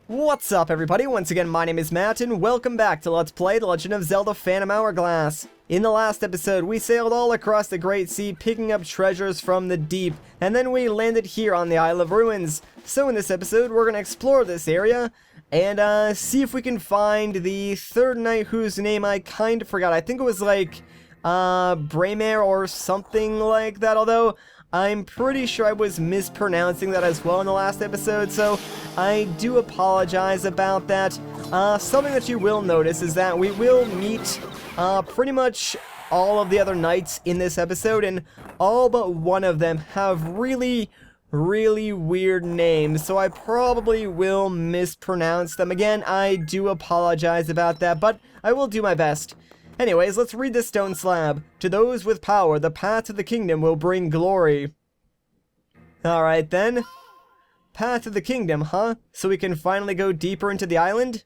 What's up, everybody? Once again, my name is Matt, and welcome back to Let's Play The Legend of Zelda Phantom Hourglass. In the last episode, we sailed all across the Great Sea, picking up treasures from the deep, and then we landed here on the Isle of Ruins. So in this episode, we're going to explore this area, and see if we can find the third knight whose name I kind of forgot. I think it was like, Braemare or something like that, although I'm pretty sure I was mispronouncing that as well in the last episode, so I do apologize about that. Something that you will notice is that we will meet pretty much all of the other knights in this episode, and all but one of them have really weird names, so I probably will mispronounce them. Again, I do apologize about that, but I will do my best. Anyways, let's read this stone slab. To those with power, the path to the kingdom will bring glory. Alright then. Path to the kingdom, huh? So we can finally go deeper into the island?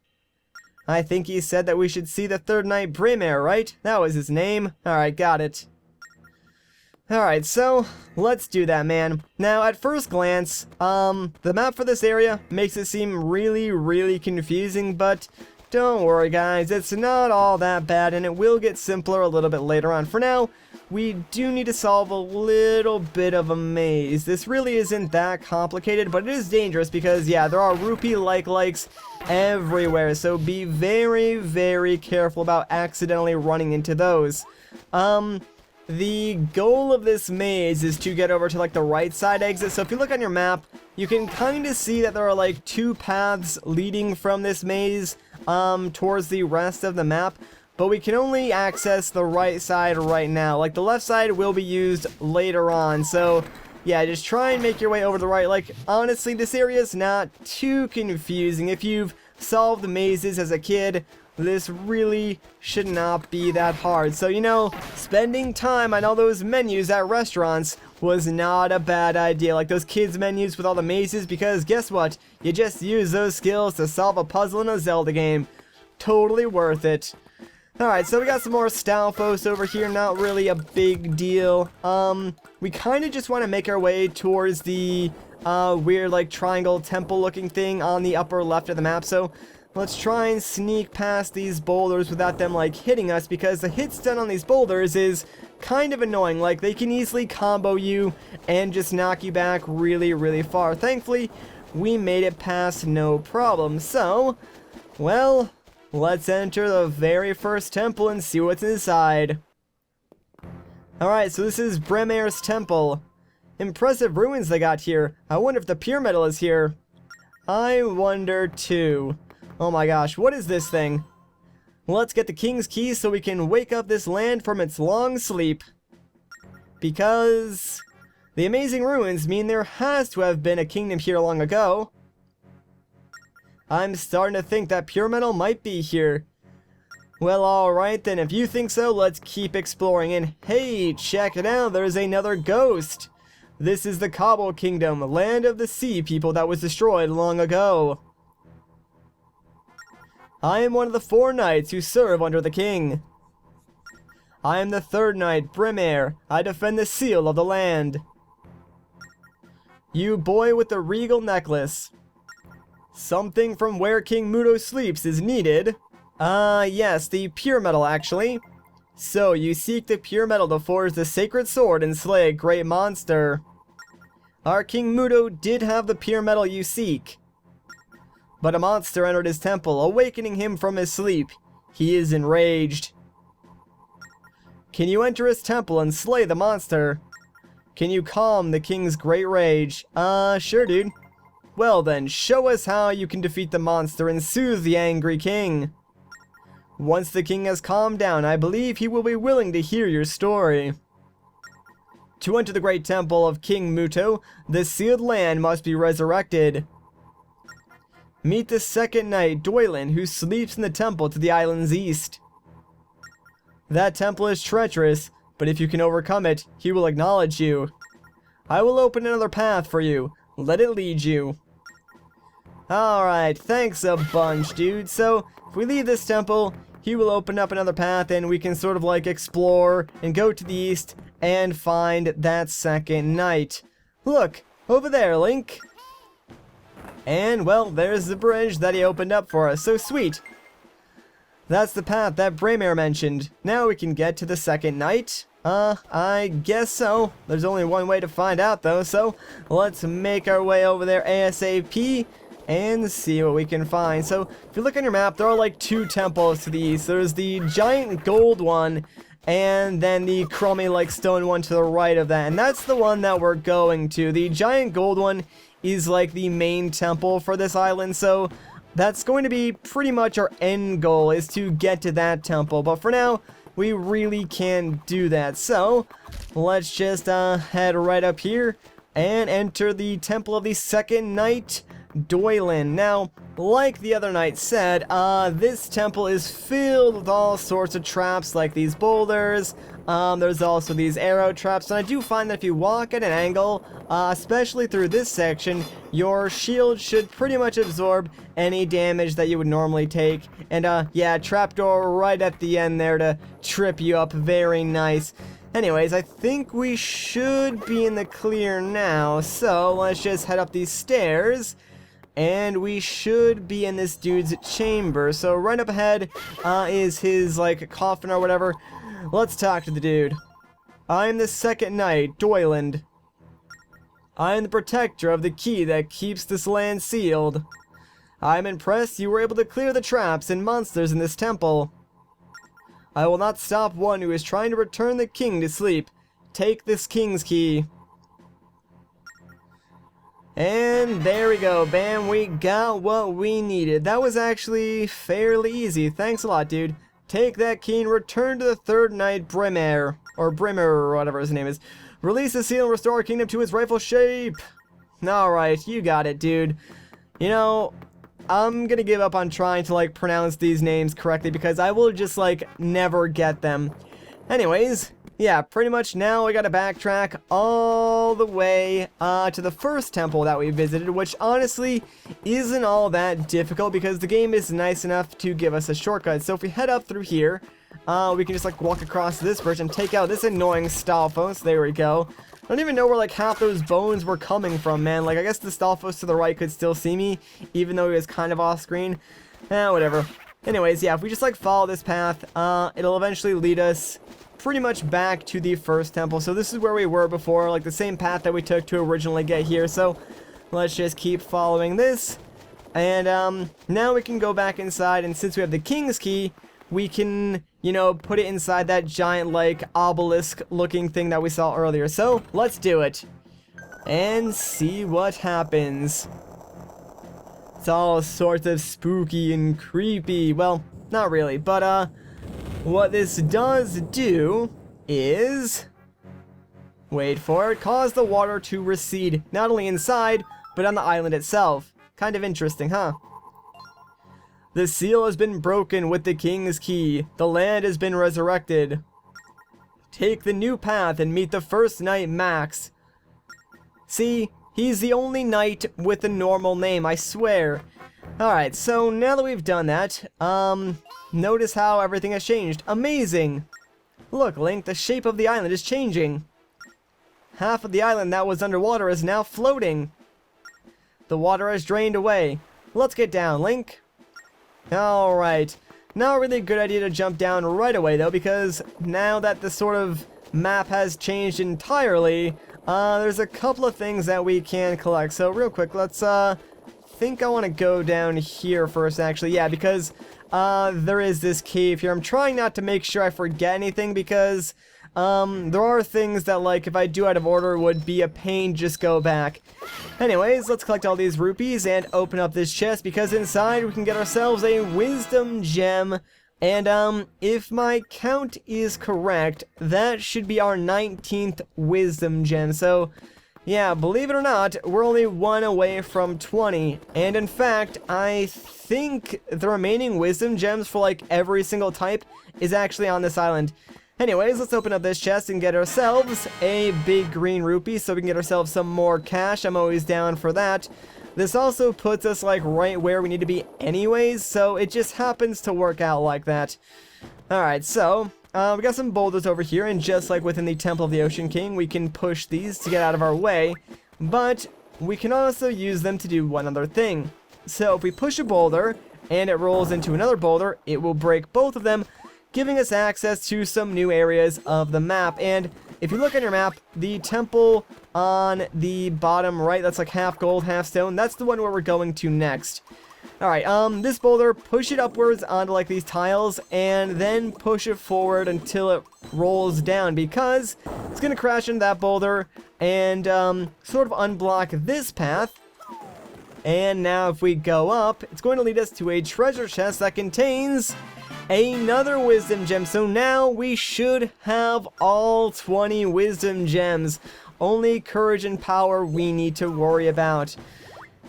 I think he said that we should see the third knight Braemare, right? That was his name. Alright, got it. Alright, so let's do that, man. Now, at first glance, the map for this area makes it seem really confusing, but don't worry, guys, it's not all that bad, and it will get simpler a little bit later on. For now, we do need to solve a little bit of a maze. This really isn't that complicated, but it is dangerous because, yeah, there are rupee likes everywhere, so be very careful about accidentally running into those. The goal of this maze is to get over to, like, the right side exit, so if you look on your map, you can kind of see that there are, like, two paths leading from this maze towards the rest of the map, but we can only access the right side right now. Like, the left side will be used later on, so yeah, just try and make your way over the right. Like, honestly, this area is not too confusing. If you've solved mazes as a kid, this really should not be that hard. So, you know, spending time on all those menus at restaurants was not a bad idea. Like those kids' menus with all the mazes, because guess what? You just use those skills to solve a puzzle in a Zelda game. Totally worth it. Alright, so we got some more Stalfos over here, not really a big deal. We kind of just want to make our way towards the weird, like, triangle temple looking thing on the upper left of the map, so let's try and sneak past these boulders without them, like, hitting us, because the hit stun on these boulders is kind of annoying. Like, they can easily combo you and just knock you back really far. Thankfully, we made it past no problem. So, well, let's enter the very first temple and see what's inside. Alright, so this is Braemare's temple. Impressive ruins they got here. I wonder if the pure metal is here. I wonder too. Oh my gosh, what is this thing? Let's get the king's keys so we can wake up this land from its long sleep. Because the amazing ruins mean there has to have been a kingdom here long ago. I'm starting to think that pure metal might be here. Well, alright then, if you think so, let's keep exploring. And hey, check it out, there's another ghost. This is the Cobble Kingdom, land of the sea people that was destroyed long ago. I am one of the 4 knights who serve under the king. I am the third knight, Braemare. I defend the seal of the land. You boy with the regal necklace. Something from where King Muto sleeps is needed. Yes, the pure metal actually. So, you seek the pure metal to forge the sacred sword and slay a great monster. Our King Muto did have the pure metal you seek, but a monster entered his temple, awakening him from his sleep. He is enraged. Can you enter his temple and slay the monster? Can you calm the king's great rage? Sure, dude. Well then, show us how you can defeat the monster and soothe the angry king. Once the king has calmed down, I believe he will be willing to hear your story. To enter the great temple of King Muto, the sealed land must be resurrected. Meet the second knight, Doylan, who sleeps in the temple to the island's east. That temple is treacherous, but if you can overcome it, he will acknowledge you. I will open another path for you. Let it lead you. Alright, thanks a bunch, dude. So, if we leave this temple, he will open up another path and we can sort of like explore and go to the east and find that second knight. Look, over there, Link. And, well, there's the bridge that he opened up for us. So sweet. That's the path that Braemare mentioned. Now we can get to the second night. I guess so. There's only one way to find out, though, so let's make our way over there ASAP and see what we can find. So, if you look on your map, there are like two temples to the east. There's the giant gold one, and then the crummy, like, stone one to the right of that. And that's the one that we're going to. The giant gold one is, like, the main temple for this island, so that's going to be pretty much our end goal, is to get to that temple. But for now, we really can't do that. So, let's just head right up here and enter the Temple of the Second Knight, Doylin. Now, like the other knight said, this temple is filled with all sorts of traps, like these boulders. There's also these arrow traps, and I do find that if you walk at an angle, especially through this section, your shield should pretty much absorb any damage that you would normally take. And yeah, trapdoor right at the end there to trip you up. Very nice. Anyways, I think we should be in the clear now, so let's just head up these stairs. And we should be in this dude's chamber. So right up ahead is his, like, coffin or whatever. Let's talk to the dude. I am the second knight, Doyland. I am the protector of the key that keeps this land sealed. I am impressed you were able to clear the traps and monsters in this temple. I will not stop one who is trying to return the king to sleep. Take this king's key. And there we go, bam, we got what we needed. That was actually fairly easy. Thanks a lot, dude. Take that key and return to the third knight, Braemare, or whatever his name is. Release the seal and restore our kingdom to its rightful shape. Alright, you got it, dude. You know, I'm gonna give up on trying to, like, pronounce these names correctly because I will just, like, never get them. Anyways, yeah, pretty much now we gotta backtrack all the way to the first temple that we visited, which honestly isn't all that difficult because the game is nice enough to give us a shortcut. So if we head up through here, we can just, like, walk across this bridge and take out this annoying Stalfos. There we go. I don't even know where, like, half those bones were coming from, man. Like, I guess the Stalfos to the right could still see me, even though he was kind of off screen. Whatever. Anyways, yeah, if we just, like, follow this path, it'll eventually lead us pretty much back to the first temple. So this is where we were before, like the same path that we took to originally get here. So let's just keep following this. And now we can go back inside, and since we have the king's key, we can, you know, put it inside that giant, like, obelisk looking thing that we saw earlier. So let's do it and see what happens. It's all sorts of spooky and creepy. Well, not really, but what this does do is, wait for it, cause the water to recede, not only inside, but on the island itself. Kind of interesting, huh? The seal has been broken with the king's key. The land has been resurrected. Take the new path and meet the first knight, Max. See, he's the only knight with a normal name, I swear. Alright, so now that we've done that, notice how everything has changed. Amazing! Look, Link, the shape of the island is changing. Half of the island that was underwater is now floating. The water has drained away. Let's get down, Link. Alright. Not a really good idea to jump down right away, though, because now that the sort of map has changed entirely, there's a couple of things that we can collect. So, real quick, let's, think I want to go down here first, actually. Yeah, because there is this cave here. I'm trying not to make sure I forget anything because there are things that, like, if I do out of order would be a pain. Just go back. Anyways, let's collect all these rupees and open up this chest because inside we can get ourselves a wisdom gem. And if my count is correct, that should be our 19th wisdom gem. So yeah, believe it or not, we're only one away from 20. And in fact, I think the remaining wisdom gems for, like, every single type is actually on this island. Anyways, let's open up this chest and get ourselves a big green rupee so we can get ourselves some more cash. I'm always down for that. This also puts us, like, right where we need to be anyways, so it just happens to work out like that. Alright, so we got some boulders over here, and just like within the Temple of the Ocean King, we can push these to get out of our way. But we can also use them to do one other thing. So if we push a boulder and it rolls into another boulder, it will break both of them, giving us access to some new areas of the map. And if you look on your map, the temple on the bottom right, that's like half gold, half stone, that's the one where we're going to next. Alright, this boulder, push it upwards onto like these tiles, and then push it forward until it rolls down, because it's going to crash into that boulder and sort of unblock this path. And now if we go up, it's going to lead us to a treasure chest that contains another wisdom gem. So now we should have all 20 wisdom gems. Only courage and power we need to worry about.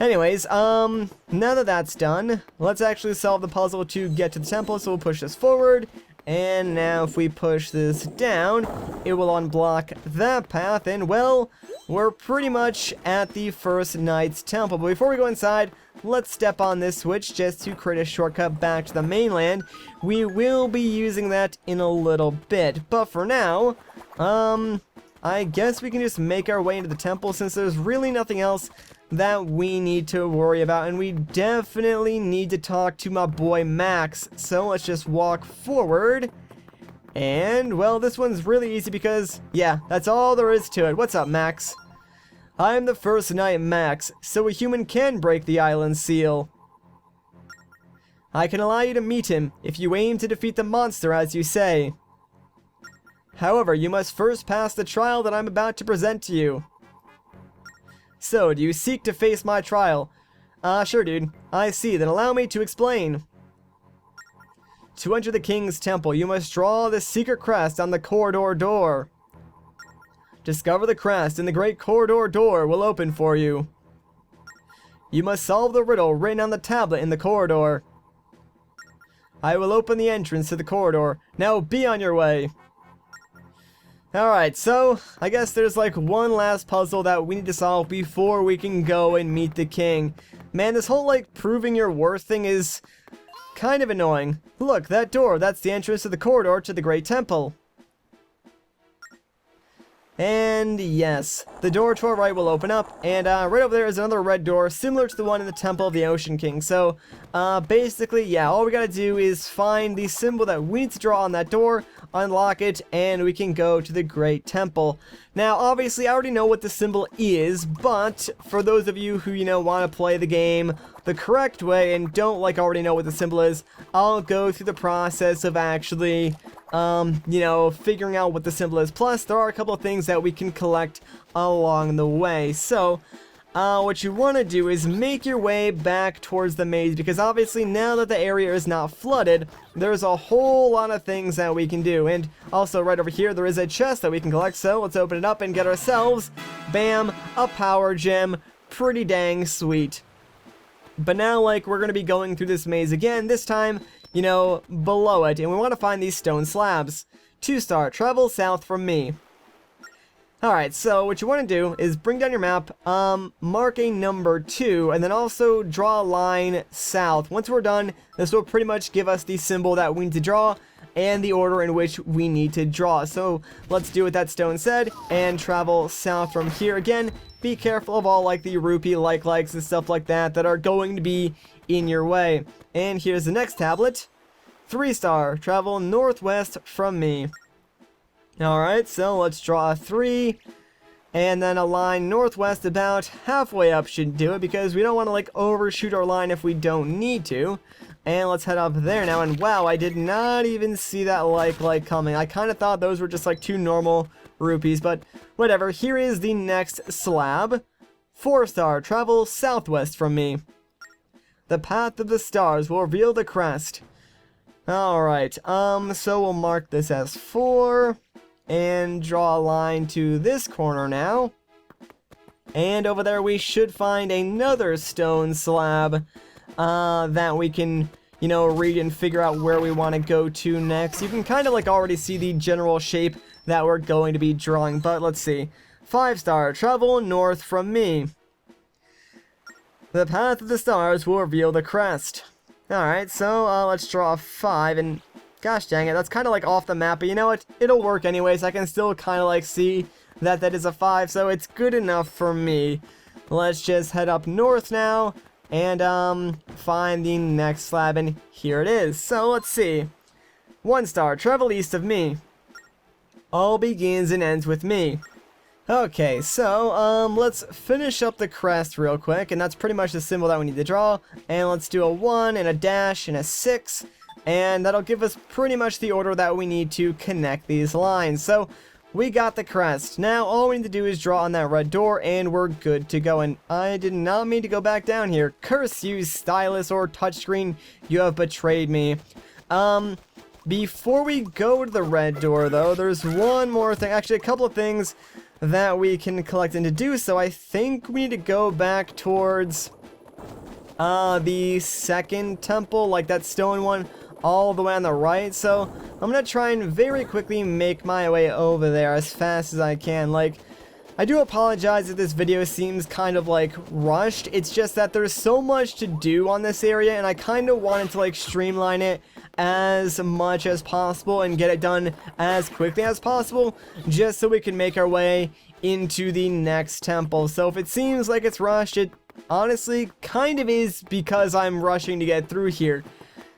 Anyways, now that that's done, let's actually solve the puzzle to get to the temple. So we'll push this forward, and now if we push this down, it will unblock that path, and well, we're pretty much at the first knight's temple. But before we go inside, let's step on this switch just to create a shortcut back to the mainland. We will be using that in a little bit, but for now, I guess we can just make our way into the temple, since there's really nothing else that we need to worry about, and we definitely need to talk to my boy Max. So let's just walk forward, and well, this one's really easy because, yeah, that's all there is to it. What's up, Max? I'm the first knight, Max, so a human can break the island seal. I can allow you to meet him if you aim to defeat the monster, as you say. However, you must first pass the trial that I'm about to present to you. So, do you seek to face my trial? Sure, dude. I see. Then allow me to explain. To enter the king's temple, you must draw the secret crest on the corridor door. Discover the crest, and the great corridor door will open for you. You must solve the riddle written on the tablet in the corridor. I will open the entrance to the corridor. Now be on your way. Alright, so I guess there's like one last puzzle that we need to solve before we can go and meet the king. Man, this whole like proving your worth thing is kind of annoying. Look, that door, that's the entrance to the corridor to the Great Temple. And yes, the door to our right will open up, and right over there is another red door similar to the one in the Temple of the Ocean King. So basically, yeah, all we gotta do is find the symbol that we need to draw on that door, unlock it, and we can go to the Great Temple. Now, obviously, I already know what the symbol is, but for those of you who, you know, want to play the game the correct way and don't, like, already know what the symbol is, I'll go through the process of actually, you know, figuring out what the symbol is. Plus, there are a couple of things that we can collect along the way. So, what you want to do is make your way back towards the maze, because obviously now that the area is not flooded, there's a whole lot of things that we can do. And also right over here there is a chest that we can collect, so let's open it up and get ourselves, bam, a power gem. Pretty dang sweet. But now, like, we're going to be going through this maze again, this time, you know, below it, and we want to find these stone slabs. 2-star, travel south from me. Alright, so what you want to do is bring down your map, mark a number 2, and then also draw a line south. Once we're done, this will pretty much give us the symbol that we need to draw, and the order in which we need to draw. So, let's do what that stone said, and travel south from here. Again, be careful of all, like, the rupee likes and stuff like that that are going to be in your way. And here's the next tablet. 3-star, travel northwest from me. Alright, so let's draw a 3, and then a line northwest about halfway up should do it, because we don't want to, like, overshoot our line if we don't need to. And let's head up there now, and wow, I did not even see that like coming. I kind of thought those were just like 2 normal rupees, but whatever. Here is the next slab. 4-star, travel southwest from me. The path of the stars will reveal the crest. Alright, so we'll mark this as 4. And draw a line to this corner now. And over there we should find another stone slab that we can, you know, read and figure out where we want to go to next. You can kind of like already see the general shape that we're going to be drawing, but let's see. 5-star, travel north from me. The path of the stars will reveal the crest. Alright, so let's draw a 5, and gosh dang it, that's kind of like off the map, but you know what, it'll work anyways. I can still kind of like see that that is a 5, so it's good enough for me. let's just head up north now and find the next slab, and here it is. So let's see. 1 star, travel east of me. All begins and ends with me. Okay, so let's finish up the crest real quick, and that's pretty much the symbol that we need to draw. And let's do a 1 and a dash and a 6, and that'll give us pretty much the order that we need to connect these lines. So we got the crest. Now all we need to do is draw on that red door, and we're good to go. And I did not mean to go back down here. Curse you, stylus or touchscreen, you have betrayed me. Before we go to the red door, though, there's one more thing. Actually, a couple of things that we can collect, and to do so, I think we need to go back towards the second temple, like that stone one, all the way on the right. So I'm gonna try and very quickly make my way over there as fast as I can. Like, I do apologize if this video seems kind of like rushed. It's just that there's so much to do on this area, and I kind of wanted to like streamline it as much as possible and get it done as quickly as possible, just so we can make our way into the next temple. So if it seems like it's rushed, it honestly kind of is, because I'm rushing to get through here.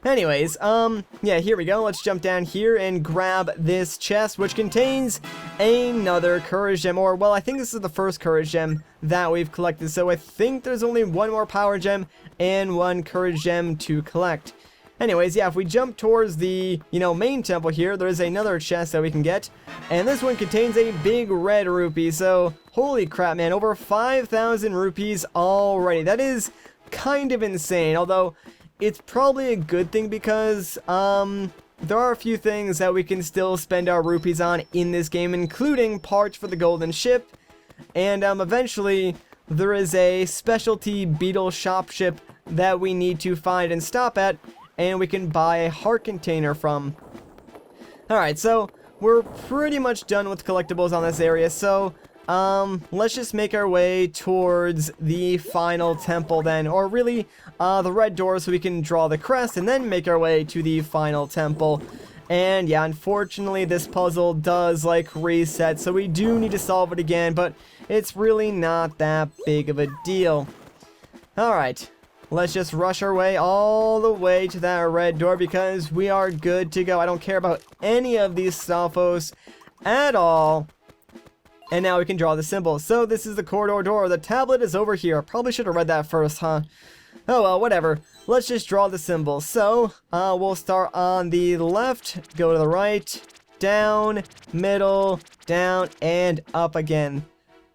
Anyways, yeah, here we go. Let's jump down here and grab this chest, which contains another courage gem. Or, well, I think this is the first courage gem that we've collected. So I think there's only 1 more power gem and 1 courage gem to collect. Anyways, yeah, if we jump towards the, main temple here, there's another chest that we can get. And this one contains a big red rupee. So, holy crap, man, over 5,000 rupees already. That is kind of insane, although it's probably a good thing, because there are a few things that we can still spend our rupees on in this game, including parts for the golden ship, and eventually there is a specialty beetle shop ship that we need to find and stop at, and we can buy a heart container from. Alright, so we're pretty much done with collectibles on this area, so let's just make our way towards the final temple then, or really the red door, so we can draw the crest and then make our way to the final temple. And yeah, unfortunately this puzzle does like reset, so we do need to solve it again, but it's really not that big of a deal. Alright, let's just rush our way all the way to that red door, because we are good to go. I don't care about any of these Stalfos at all. And now we can draw the symbol. So this is the corridor door. The tablet is over here. Probably should have read that first, huh? Oh well, whatever. Let's just draw the symbol. So, we'll start on the left, go to the right, down, middle, down, and up again.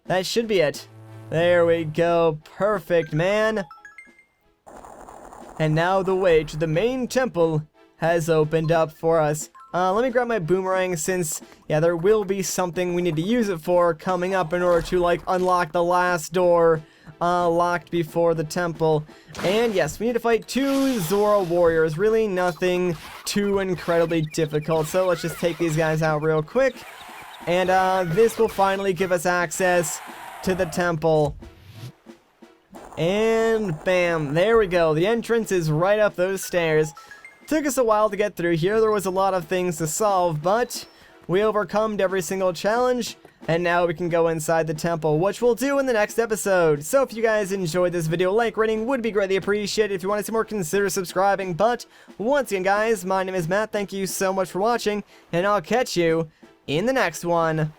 That should be it. There we go. Perfect, man. And now the way to the main temple has opened up for us. Let me grab my boomerang, since, yeah, there will be something we need to use it for coming up in order to, like, unlock the last door locked before the temple. And yes, we need to fight 2 Zora warriors. Really nothing too incredibly difficult. So let's just take these guys out real quick. And this will finally give us access to the temple. And bam, there we go. The entrance is right up those stairs. Took us a while to get through here. There was a lot of things to solve, but we overcome every single challenge, and now we can go inside the temple, which we'll do in the next episode. So if you guys enjoyed this video, like rating would be greatly appreciated. If you want to see more, consider subscribing. But once again, guys, my name is Matt. Thank you so much for watching, and I'll catch you in the next one.